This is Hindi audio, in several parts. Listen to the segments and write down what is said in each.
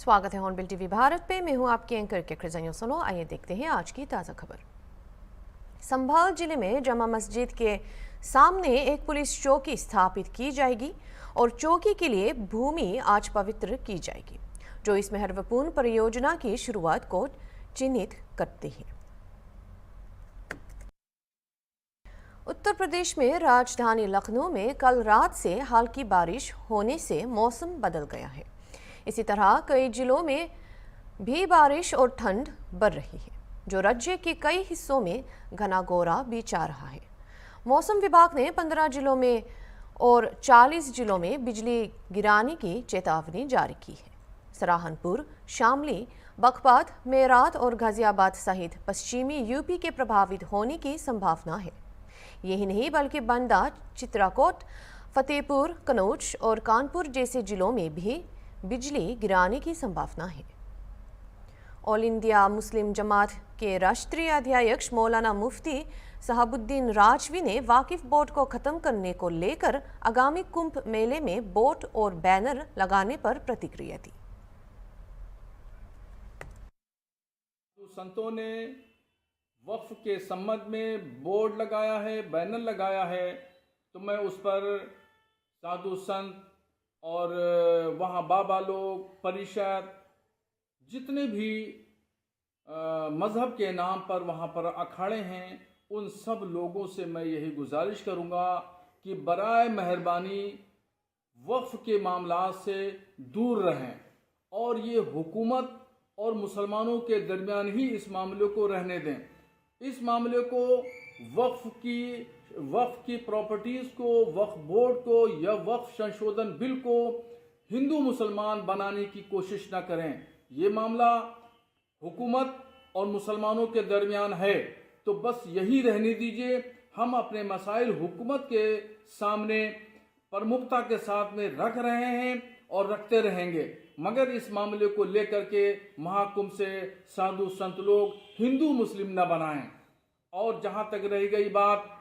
स्वागत है हॉर्नबिल टीवी भारत पे। मैं हूं आपकी एंकर के खजानियों सुनो। आइए देखते हैं आज की ताज़ा खबर। संभाल जिले में जमा मस्जिद के सामने एक पुलिस चौकी स्थापित की जाएगी और चौकी के लिए भूमि आज पवित्र की जाएगी, जो इस महत्वपूर्ण परियोजना की शुरुआत को चिन्हित करती है। उत्तर प्रदेश में राजधानी लखनऊ में कल रात से हल्की बारिश होने से मौसम बदल गया है। इसी तरह कई जिलों में भी बारिश और ठंड बढ़ रही है, जो राज्य के कई हिस्सों में घना कोहरा भी छा रहा है। मौसम विभाग ने 15 जिलों में और 40 जिलों में बिजली गिराने की चेतावनी जारी की है। सराहनपुर, शामली, बगपात, मेरठ और गाजियाबाद सहित पश्चिमी यूपी के प्रभावित होने की संभावना है। यही नहीं बल्कि बांदा, चित्रकूट, फतेहपुर, कन्नौज और कानपुर जैसे जिलों में भी बिजली गिराने की संभावना है। ऑल इंडिया मुस्लिम जमात के राष्ट्रीय अध्यक्ष मौलाना मुफ्ती साहबुद्दीन राजवी ने वाकिफ बोर्ड को खत्म करने को लेकर आगामी कुंभ मेले में बोर्ड और बैनर लगाने पर प्रतिक्रिया दी। संतों ने वक्फ के संबंध में बोर्ड लगाया है, बैनर लगाया है, तो मैं उस पर साधु संत और वहाँ बाबा लोग, परिषद, जितने भी मज़हब के नाम पर वहाँ पर अखाड़े हैं, उन सब लोगों से मैं यही गुजारिश करूँगा कि बराए मेहरबानी वक्फ के मामला से दूर रहें और ये हुकूमत और मुसलमानों के दरमियान ही इस मामले को रहने दें। इस मामले को वक्फ की प्रॉपर्टीज़ को, वक्फ बोर्ड को या वक्फ संशोधन बिल को हिंदू मुसलमान बनाने की कोशिश न करें। ये मामला हुकूमत और मुसलमानों के दरमियान है, तो बस यही रहने दीजिए। हम अपने मसाइल हुकूमत के सामने प्रमुखता के साथ में रख रहे हैं और रखते रहेंगे, मगर इस मामले को लेकर के महाकुंभ से साधु संत लोग हिंदू मुस्लिम न बनाएं। और जहां तक रही गई बात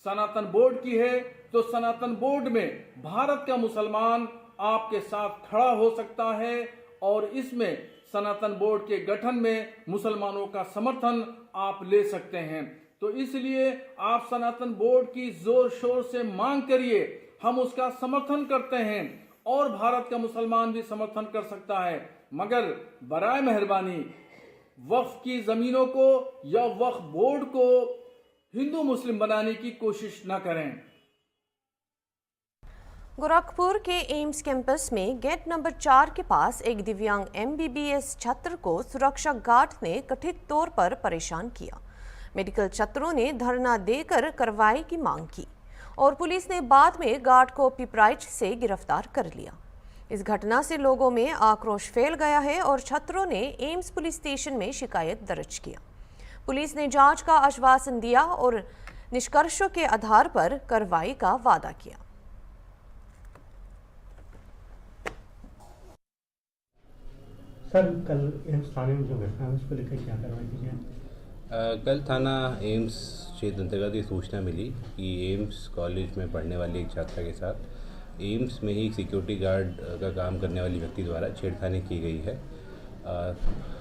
सनातन बोर्ड की है, तो सनातन बोर्ड में भारत का मुसलमान आपके साथ खड़ा हो सकता है और इसमें सनातन बोर्ड के गठन में मुसलमानों का समर्थन आप ले सकते हैं। तो इसलिए आप सनातन बोर्ड की जोर शोर से मांग करिए, हम उसका समर्थन करते हैं और भारत का मुसलमान भी समर्थन कर सकता है, मगर बराए मेहरबानी वक्फ की जमीनों को या वक्फ बोर्ड को हिंदू मुस्लिम बनाने की कोशिश न करें। गोरखपुर के एम्स कैंपस में गेट नंबर 4 के पास एक दिव्यांग MBBS छात्र को सुरक्षा गार्ड ने कथित तौर पर परेशान किया। मेडिकल छात्रों ने धरना देकर कार्रवाई की मांग की और पुलिस ने बाद में गार्ड को पिपराइच से गिरफ्तार कर लिया। इस घटना से लोगों में आक्रोश फैल गया है और छात्रों ने एम्स पुलिस स्टेशन में शिकायत दर्ज किया। पुलिस ने जांच का आश्वासन दिया और निष्कर्षों के आधार पर कार्रवाई का वादा किया। सर, कल एम्स थाने में जो घटना है उसको लेकर क्या कार्रवाई की जाए? कल थाना एम्स क्षेत्र अंतर्गत ये सूचना मिली कि एम्स कॉलेज में पढ़ने वाली एक छात्रा के साथ एम्स में ही एक सिक्योरिटी गार्ड का काम करने वाली व्यक्ति द्वारा छेड़खानी की गई है।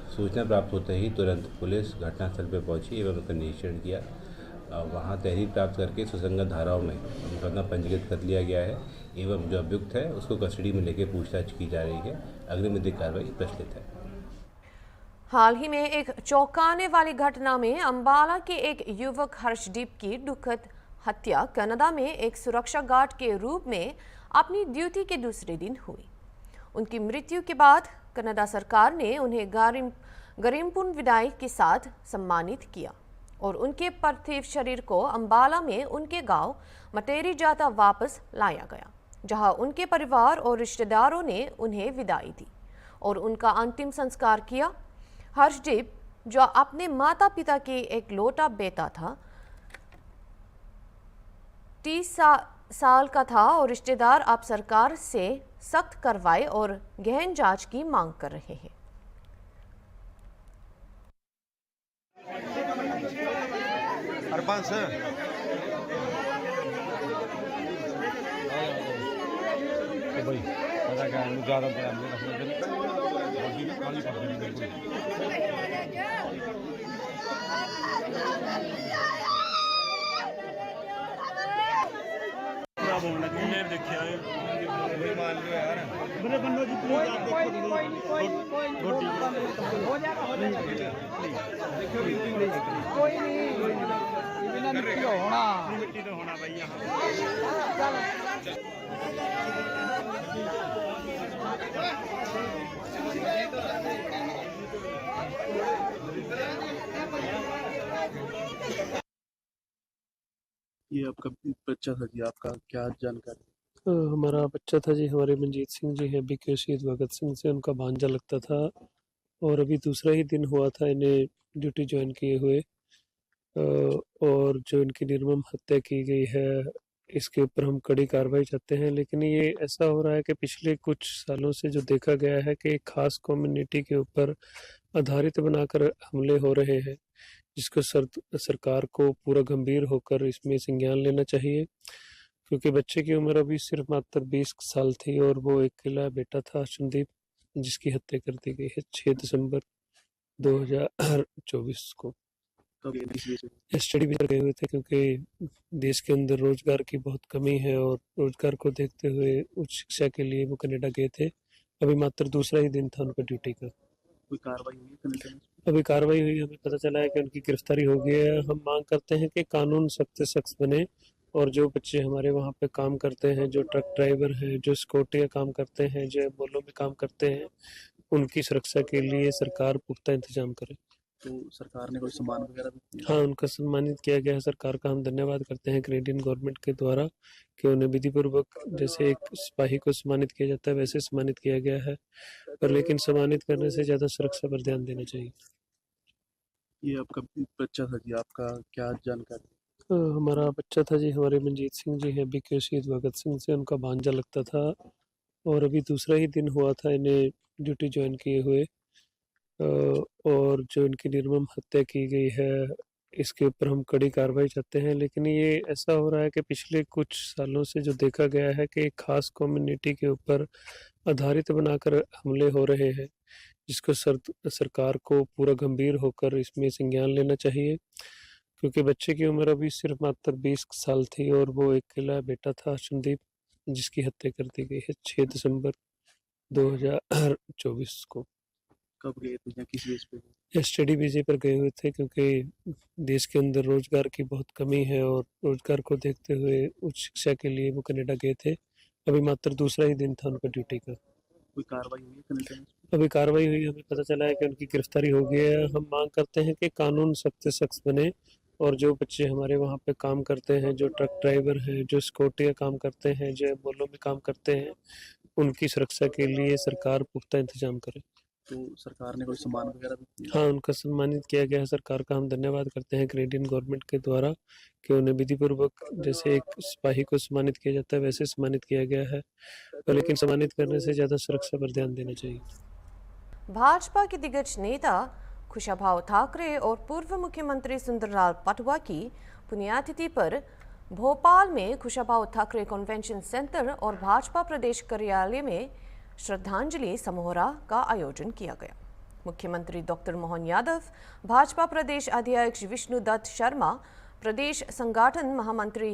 सूचना प्राप्त होते ही तुरंत पुलिस घटनास्थल पर पहुंची एवं उसका निरीक्षण किया। वहां तहरीर प्राप्त करके सुसंगत धाराओं में मुकदमा पंजीकृत कर लिया गया है एवं जो अभियुक्त है उसको कस्टडी में लेकर पूछताछ की जा रही है। अग्रिम विधिक कार्रवाई प्रचलित है। हाल ही में एक चौंकाने वाली घटना में अंबाला के एक युवक हर्षदीप की दुखद हत्या कनाडा में एक सुरक्षा गार्ड के रूप में अपनी ड्यूटी के दूसरे दिन हुई। उनकी मृत्यु के बाद कनाडा सरकार ने उन्हें गरिमापूर्ण विदाई के साथ सम्मानित किया और उनके पार्थिव शरीर को अंबाला में उनके गांव मटेरी जाता वापस लाया गया, जहां उनके परिवार और रिश्तेदारों ने उन्हें विदाई दी और उनका अंतिम संस्कार किया। हर्षदीप, जो अपने माता पिता के एक लौता बेटा था, 30 साल का था और रिश्तेदार अब सरकार से सख्त कार्रवाई और गहन जांच की मांग कर रहे हैं। अरबान सर भाई काली पड़ गई बिल्कुल। क्या बोलना तुमने देखा है मान लो यार मेरे बंदो जी प्लीज आप देखो कोई हो जाएगा कोई नहीं बिना मिट्टी तो होना भाई यहाँ ये आपका बच्चा था जी, आपका क्या जानकारी? हमारा बच्चा था जी, हमारे मंजीत सिंह जी हैं, बीके शहीद भगत सिंह से उनका भांजा लगता था और अभी दूसरा ही दिन हुआ था इन्हें ड्यूटी ज्वाइन किए हुए। और जो इनकी निर्मम हत्या की गई है इसके ऊपर हम कड़ी कार्रवाई चाहते हैं। लेकिन ये ऐसा हो रहा है कि पिछले कुछ सालों से जो देखा गया है कि एक खास कम्युनिटी के ऊपर आधारित बनाकर हमले हो रहे हैं, जिसको सरकार को पूरा गंभीर होकर इसमें संज्ञान लेना चाहिए। क्योंकि बच्चे की उम्र अभी सिर्फ मात्र 20 साल थी और वो एक अकेला बेटा था संदीप, जिसकी हत्या कर दी गई है 6 दिसंबर 2024 को। स्टडी भी गए हुए थे क्योंकि देश के अंदर रोजगार की बहुत कमी है और रोजगार को देखते हुए उच्च शिक्षा के लिए वो कनाडा गए थे। अभी मात्र दूसरा ही दिन था उनका ड्यूटी का। कोई कार्रवाई हुई कनाडा में? अभी कार्रवाई हुई, हमें पता चला है कि उनकी गिरफ्तारी हो गई है। हम मांग करते हैं कि कानून सख्त से सख्त बने और जो बच्चे हमारे वहाँ पे काम करते हैं, जो ट्रक ड्राइवर हैं, जो सिक्योरिटी काम करते हैं, जो मॉलों में काम करते हैं, उनकी सुरक्षा के लिए सरकार पुख्ता इंतजाम करे। तो सरकार ने कोई सम्मान वगैरह भी दिया? हाँ, उनका सम्मानित किया गया है। सरकार का हम धन्यवाद करते हैं कैनेडियन गवर्नमेंट के द्वारा कि उन्हें विधि पूर्वक जैसे एक सिपाही को सम्मानित किया जाता है वैसे सम्मानित किया गया है। पर लेकिन सम्मानित करने से ज्यादा सुरक्षा पर ध्यान देना चाहिए। ये आपका बच्चा था जी, आपका क्या जानकारी? हमारा बच्चा था जी, हमारे मंजीत सिंह जी हैं, बीके शहीद भगत सिंह से उनका भांजा लगता था और अभी दूसरा ही दिन हुआ था इन्हें ड्यूटी ज्वाइन किए हुए। और जो इनकी निर्मम हत्या की गई है इसके ऊपर हम कड़ी कार्रवाई चाहते हैं। लेकिन ये ऐसा हो रहा है कि पिछले कुछ सालों से जो देखा गया है कि एक खास कम्युनिटी के ऊपर आधारित बनाकर हमले हो रहे हैं, जिसको सरकार को पूरा गंभीर होकर इसमें संज्ञान लेना चाहिए। क्योंकि बच्चे की उम्र अभी सिर्फ मात्र 20 साल थी और वो एक अकेला बेटा था संदीप, जिसकी हत्या कर दी गई है 6 दिसंबर 2024 को। कब गए थे या किस बेस पे? स्टडी वीजे पर गए हुए थे क्योंकि देश के अंदर रोजगार की बहुत कमी है और रोजगार को देखते हुए उच्च शिक्षा के लिए वो कनाडा गए थे। अभी मात्र दूसरा ही दिन था उनका ड्यूटी का। कोई कार्रवाई हुई कनाडा में? अभी कार्रवाई हुई, हमें पता चला है कि उनकी गिरफ्तारी हो गई है। हम मांग करते हैं कि कानून सख्त से सख्त बने और जो बच्चे हमारे वहाँ पे काम करते हैं, जो ट्रक ड्राइवर हैं, जो सिक्योरिटी काम करते हैं, जो मॉलों में काम करते हैं, उनकी सुरक्षा के लिए सरकार पुख्ता इंतजाम करे। तो सरकार ने कोई सम्मान वगैरह भी दिया? हाँ, उनका सम्मानित किया गया है। सरकार का हम धन्यवाद करते हैं कैनेडियन गवर्नमेंट के द्वारा कि उन्हें विधि पूर्वक जैसे एक सिपाही को सम्मानित किया जाता है वैसे सम्मानित किया गया है। पर लेकिन सम्मानित करने से ज्यादा सुरक्षा पर ध्यान देना चाहिए। भाजपा के दिग्गज नेता कुशाभाऊ ठाकरे और पूर्व मुख्यमंत्री सुंदरलाल पटवा की पुण्यतिथि पर भोपाल में कुशाभाऊ ठाकरे कन्वेंशन सेंटर और भाजपा प्रदेश कार्यालय में श्रद्धांजलि समारोह का आयोजन किया गया। मुख्यमंत्री डॉक्टर मोहन यादव, भाजपा प्रदेश अध्यक्ष विष्णुदत्त शर्मा, प्रदेश संगठन महामंत्री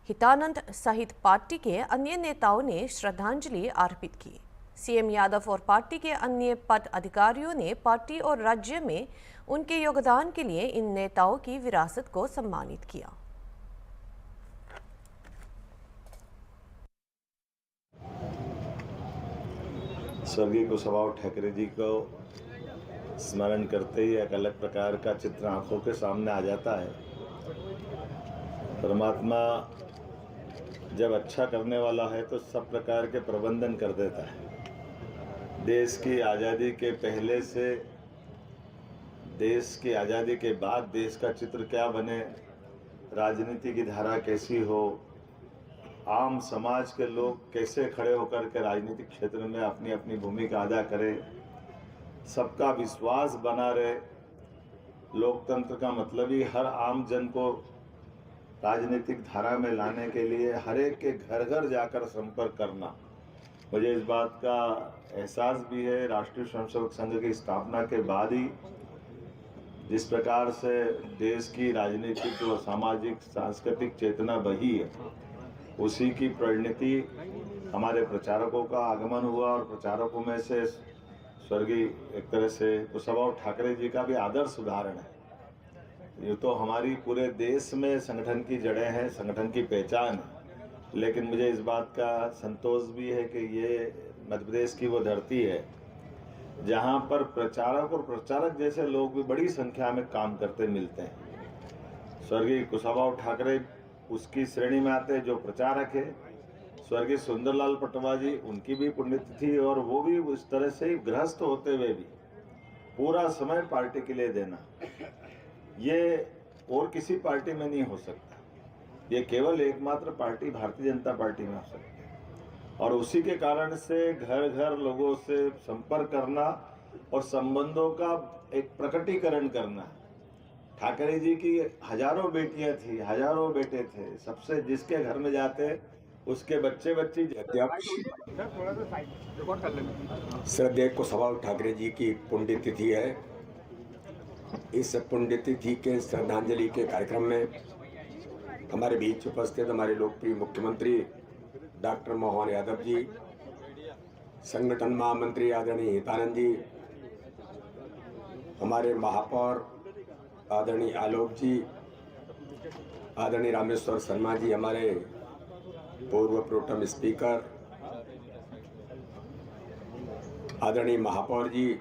हितानंद सहित पार्टी के अन्य नेताओं ने श्रद्धांजलि अर्पित की। सीएम यादव और पार्टी के अन्य पद अधिकारियों ने पार्टी और राज्य में उनके योगदान के लिए इन नेताओं की विरासत को सम्मानित किया। स्वर्गीय कुशाभाऊ ठाकरे जी को स्मरण करते ही एक अलग प्रकार का चित्र आंखों के सामने आ जाता है। परमात्मा जब अच्छा करने वाला है तो सब प्रकार के प्रबंधन कर देता है। देश की आज़ादी के पहले से देश की आज़ादी के बाद देश का चित्र क्या बने, राजनीति की धारा कैसी हो, आम समाज के लोग कैसे खड़े होकर के राजनीतिक क्षेत्र में अपनी अपनी भूमिका अदा करें, सबका विश्वास बना रहे। लोकतंत्र का मतलब ही हर आम जन को राजनीतिक धारा में लाने के लिए हर एक के घर घर जाकर संपर्क करना, मुझे इस बात का एहसास भी है, राष्ट्रीय स्वयंसेवक संघ की स्थापना के बाद ही जिस प्रकार से देश की राजनीतिक और सामाजिक सांस्कृतिक चेतना बही है, उसी की परिणति हमारे प्रचारकों का आगमन हुआ और प्रचारकों में से स्वर्गीय एक तरह से कुशवाहा ठाकरे जी का भी आदर्श उदाहरण है। ये तो हमारी पूरे देश में संगठन की जड़ें हैं, संगठन की पहचान है, लेकिन मुझे इस बात का संतोष भी है कि ये मध्य प्रदेश की वो धरती है जहाँ पर प्रचारक और प्रचारक जैसे लोग भी बड़ी संख्या में काम करते मिलते हैं। स्वर्गीय कुशवाहा ठाकरे उसकी श्रेणी में आते हैं जो प्रचारक है। स्वर्गीय सुंदरलाल पटवा जी, उनकी भी पुण्यतिथि, और वो भी उस तरह से गृहस्थ होते हुए भी पूरा समय पार्टी के लिए देना, ये और किसी पार्टी में नहीं हो सकता। ये केवल एकमात्र पार्टी भारतीय जनता पार्टी में हो सकती है। और उसी के कारण से घर घर लोगों से संपर्क करना और संबंधों का एक प्रकटीकरण करना। ठाकरे जी की हजारों बेटियां थी, हजारों बेटे थे, सबसे जिसके घर में जाते उसके बच्चे बच्ची। अध्यक्ष श्रद्धेय कुशवाहा ठाकरे जी की पुण्यतिथि है। इस पुण्यतिथि के श्रद्धांजलि के कार्यक्रम में हमारे बीच उपस्थित हमारे लोकप्रिय मुख्यमंत्री डॉक्टर मोहन यादव जी, संगठन महामंत्री आदरणीय हितानंद जी, हमारे महापौर आदरणीय आलोक जी, आदरणीय रामेश्वर शर्मा जी, हमारे पूर्व प्रोटेम स्पीकर आदरणीय महापौर जी,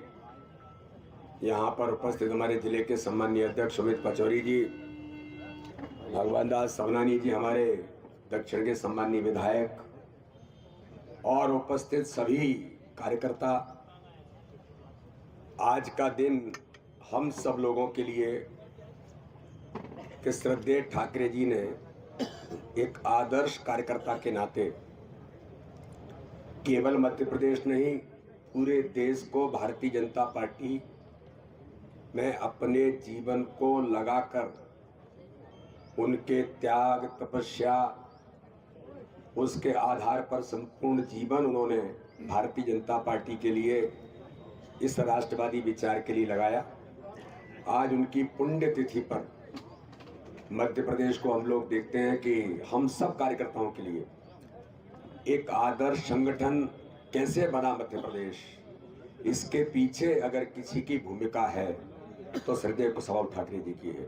यहाँ पर उपस्थित हमारे जिले के सम्मानीय अध्यक्ष सुमित पचौरी जी, भगवान दास सवनानी जी, हमारे दक्षिण के सम्मानीय विधायक, और उपस्थित सभी कार्यकर्ता। आज का दिन हम सब लोगों के लिए कि श्रद्धेय ठाकरे जी ने एक आदर्श कार्यकर्ता के नाते केवल मध्य प्रदेश नहीं, पूरे देश को भारतीय जनता पार्टी में अपने जीवन को लगाकर उनके त्याग, तपस्या, उसके आधार पर संपूर्ण जीवन उन्होंने भारतीय जनता पार्टी के लिए, इस राष्ट्रवादी विचार के लिए लगाया। आज उनकी पुण्यतिथि पर मध्य प्रदेश को हम लोग देखते हैं कि हम सब कार्यकर्ताओं के लिए एक आदर्श संगठन कैसे बना मध्य प्रदेश, इसके पीछे अगर किसी की भूमिका है तो श्रद्धेय कुशवाहा ठाकरे जी की है।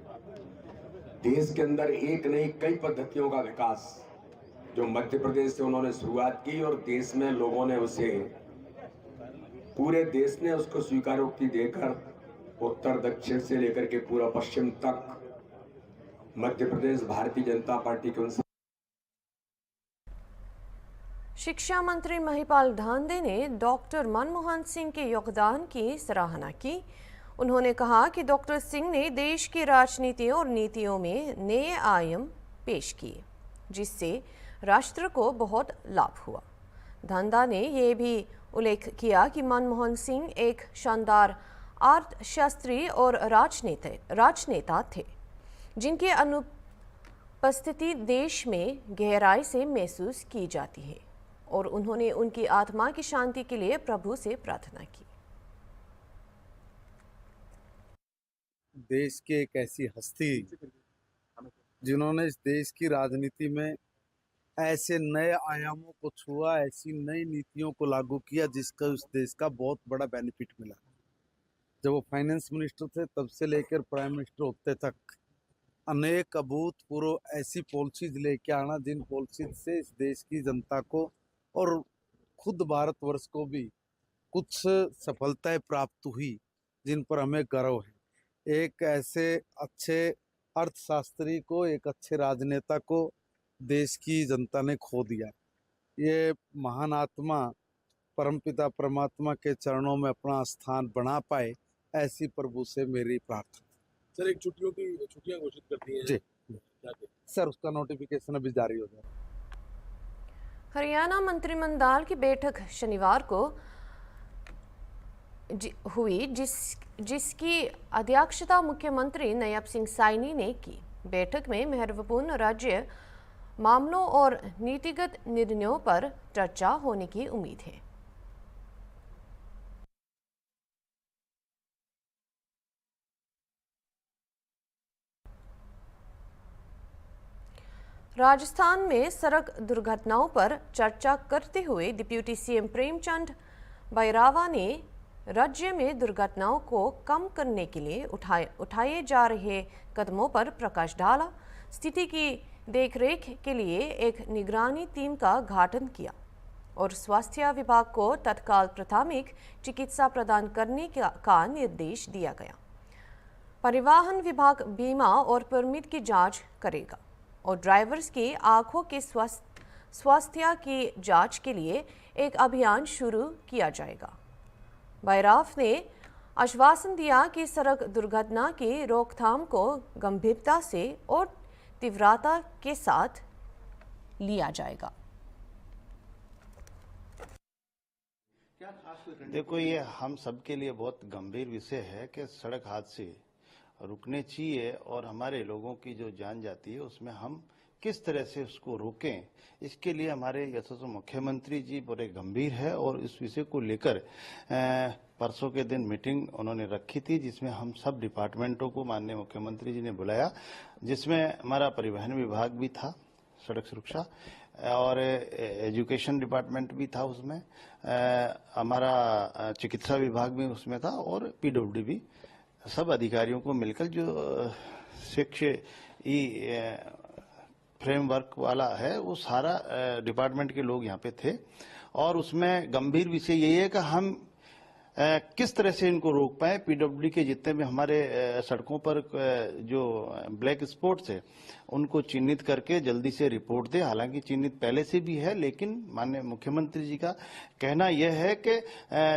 देश के अंदर एक नहीं कई पद्धतियों का विकास जो मध्य प्रदेश से उन्होंने शुरुआत की और देश में लोगों ने उसे, पूरे देश ने उसको स्वीकारोक्ति देकर उत्तर दक्षिण से लेकर के पूरा पश्चिम तक मध्य प्रदेश भारतीय जनता पार्टी के अनुसार। शिक्षा मंत्री महिपाल धांधे ने डॉक्टर मनमोहन सिंह के योगदान की सराहना की। उन्होंने कहा कि डॉक्टर सिंह ने देश की राजनीति और नीतियों में नए आयाम पेश किए, जिससे राष्ट्र को बहुत लाभ हुआ। धांधा ने यह भी उल्लेख किया कि मनमोहन सिंह एक शानदार अर्थशास्त्री और राजनेता थे, जिनकी अनुपस्थिति देश में गहराई से महसूस की जाती है, और उन्होंने उनकी आत्मा की शांति के लिए प्रभु से प्रार्थना की। देश की एक ऐसी हस्ती जिन्होंने इस देश की राजनीति में ऐसे नए आयामों को छुआ, ऐसी नई नीतियों को लागू किया जिसका उस देश का बहुत बड़ा बेनिफिट मिला। जब वो फाइनेंस मिनिस्टर थे तब से लेकर प्राइम मिनिस्टर होते तक अनेक अभूतपूर्व ऐसी पॉलिसीज लेके आना जिन पॉलिसीज से इस देश की जनता को और खुद भारतवर्ष को भी कुछ सफलताएं प्राप्त हुई जिन पर हमें गर्व है। एक ऐसे अच्छे अर्थशास्त्री को, एक अच्छे राजनेता को देश की जनता ने खो दिया। ये महान आत्मा परमपिता परमात्मा के चरणों में अपना स्थान बना पाए, ऐसी प्रभु से मेरी प्रार्थना। सर, एक छुट्टियां घोषित करती हैं जी सर, उसका नोटिफिकेशन अभी जारी हो गया। हरियाणा मंत्रिमंडल की बैठक शनिवार को हुई, जिसकी अध्यक्षता मुख्यमंत्री नायब सिंह साइनी ने की। बैठक में महत्वपूर्ण राज्य मामलों और नीतिगत निर्णयों पर चर्चा होने की उम्मीद है। राजस्थान में सड़क दुर्घटनाओं पर चर्चा करते हुए डिप्टी सीएम प्रेमचंद बैरावा ने राज्य में दुर्घटनाओं को कम करने के लिए उठाए जा रहे कदमों पर प्रकाश डाला। स्थिति की देखरेख के लिए एक निगरानी टीम का गठन किया और स्वास्थ्य विभाग को तत्काल प्राथमिक चिकित्सा प्रदान करने का निर्देश दिया गया। परिवहन विभाग बीमा और परमिट की जांच करेगा और ड्राइवर्स की आंखों के स्वास्थ्य की जांच के लिए एक अभियान शुरू किया जाएगा। बैराफ ने आश्वासन दिया कि सड़क दुर्घटना की रोकथाम को गंभीरता से और तीव्रता के साथ लिया जाएगा। देखो, ये हम सबके लिए बहुत गंभीर विषय है कि सड़क हादसे रुकने चाहिए और हमारे लोगों की जो जान जाती है उसमें हम किस तरह से उसको रोकें, इसके लिए हमारे यशस्वी मुख्यमंत्री जी बड़े गंभीर है और इस विषय को लेकर परसों के दिन मीटिंग उन्होंने रखी थी, जिसमें हम सब डिपार्टमेंटों को माननीय मुख्यमंत्री जी ने बुलाया, जिसमें हमारा परिवहन विभाग भी था, सड़क सुरक्षा, और एजुकेशन डिपार्टमेंट भी था उसमें, हमारा चिकित्सा विभाग भी उसमें था और पीडब्ल्यूडी भी, सब अधिकारियों को मिलकर जो शिक्षा फ्रेमवर्क वाला है वो सारा डिपार्टमेंट के लोग यहाँ पे थे। और उसमें गंभीर विषय यही है कि हम किस तरह से इनको रोक पाए। पीडब्ल्यूडी के जितने भी हमारे सड़कों पर जो ब्लैक स्पॉट्स है उनको चिन्हित करके जल्दी से रिपोर्ट दे। हालांकि चिन्हित पहले से भी है, लेकिन माननीय मुख्यमंत्री जी का कहना यह है कि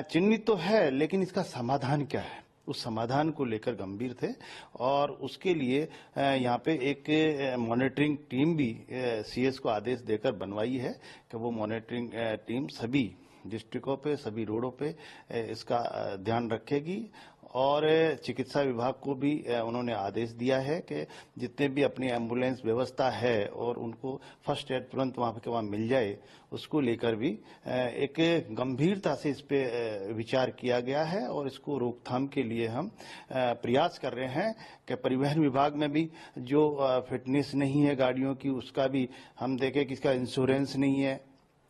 चिन्हित तो है लेकिन इसका समाधान क्या है, उस समाधान को लेकर गंभीर थे। और उसके लिए यहाँ पे एक मॉनिटरिंग टीम भी सीएस को आदेश देकर बनवाई है कि वो मॉनिटरिंग टीम सभी डिस्ट्रिक्टों पे, सभी रोडों पे इसका ध्यान रखेगी। और चिकित्सा विभाग को भी उन्होंने आदेश दिया है कि जितने भी अपनी एम्बुलेंस व्यवस्था है और उनको फर्स्ट एड तुरंत वहाँ मिल जाए, उसको लेकर भी एक गंभीरता से इस पे विचार किया गया है। और इसको रोकथाम के लिए हम प्रयास कर रहे हैं कि परिवहन विभाग में भी जो फिटनेस नहीं है गाड़ियों की, उसका भी हम देखें कि इसका इंश्योरेंस नहीं है,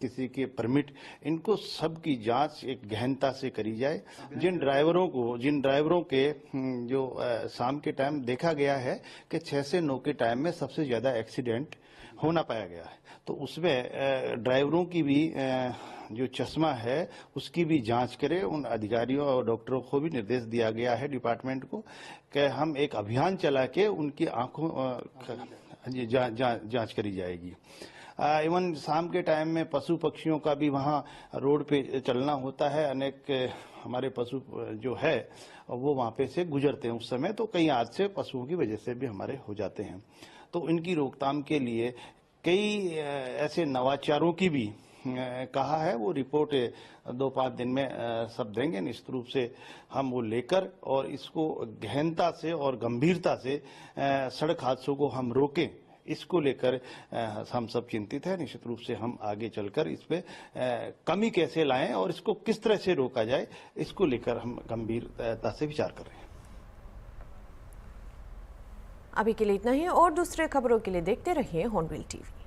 किसी के परमिट, इनको सब की जांच एक गहनता से करी जाए। जिन ड्राइवरों के जो शाम के टाइम देखा गया है कि 6 से 9 के टाइम में सबसे ज्यादा एक्सीडेंट होना पाया गया है, तो उसमें ड्राइवरों की भी जो चश्मा है उसकी भी जांच करें। उन अधिकारियों और डॉक्टरों को भी निर्देश दिया गया है डिपार्टमेंट को कि हम एक अभियान चला के उनकी आंखों जांच करी जाएगी। इवन शाम के टाइम में पशु पक्षियों का भी वहाँ रोड पे चलना होता है, अनेक हमारे पशु जो है वो वहाँ पे से गुजरते हैं उस समय, तो कई हादसे पशुओं की वजह से भी हमारे हो जाते हैं। तो इनकी रोकथाम के लिए कई ऐसे नवाचारों की भी कहा है, वो रिपोर्ट 2-5 दिन में सब देंगे। निश्चित रूप से हम वो लेकर और इसको गहनता से और गंभीरता से सड़क हादसों को हम रोकें, इसको लेकर हम सब चिंतित हैं। निश्चित रूप से हम आगे चलकर इस पे कमी कैसे लाएं और इसको किस तरह से रोका जाए, इसको लेकर हम गंभीरता से विचार कर रहे हैं। अभी के लिए इतना ही, और दूसरे खबरों के लिए देखते रहिए हॉर्नबिल टीवी।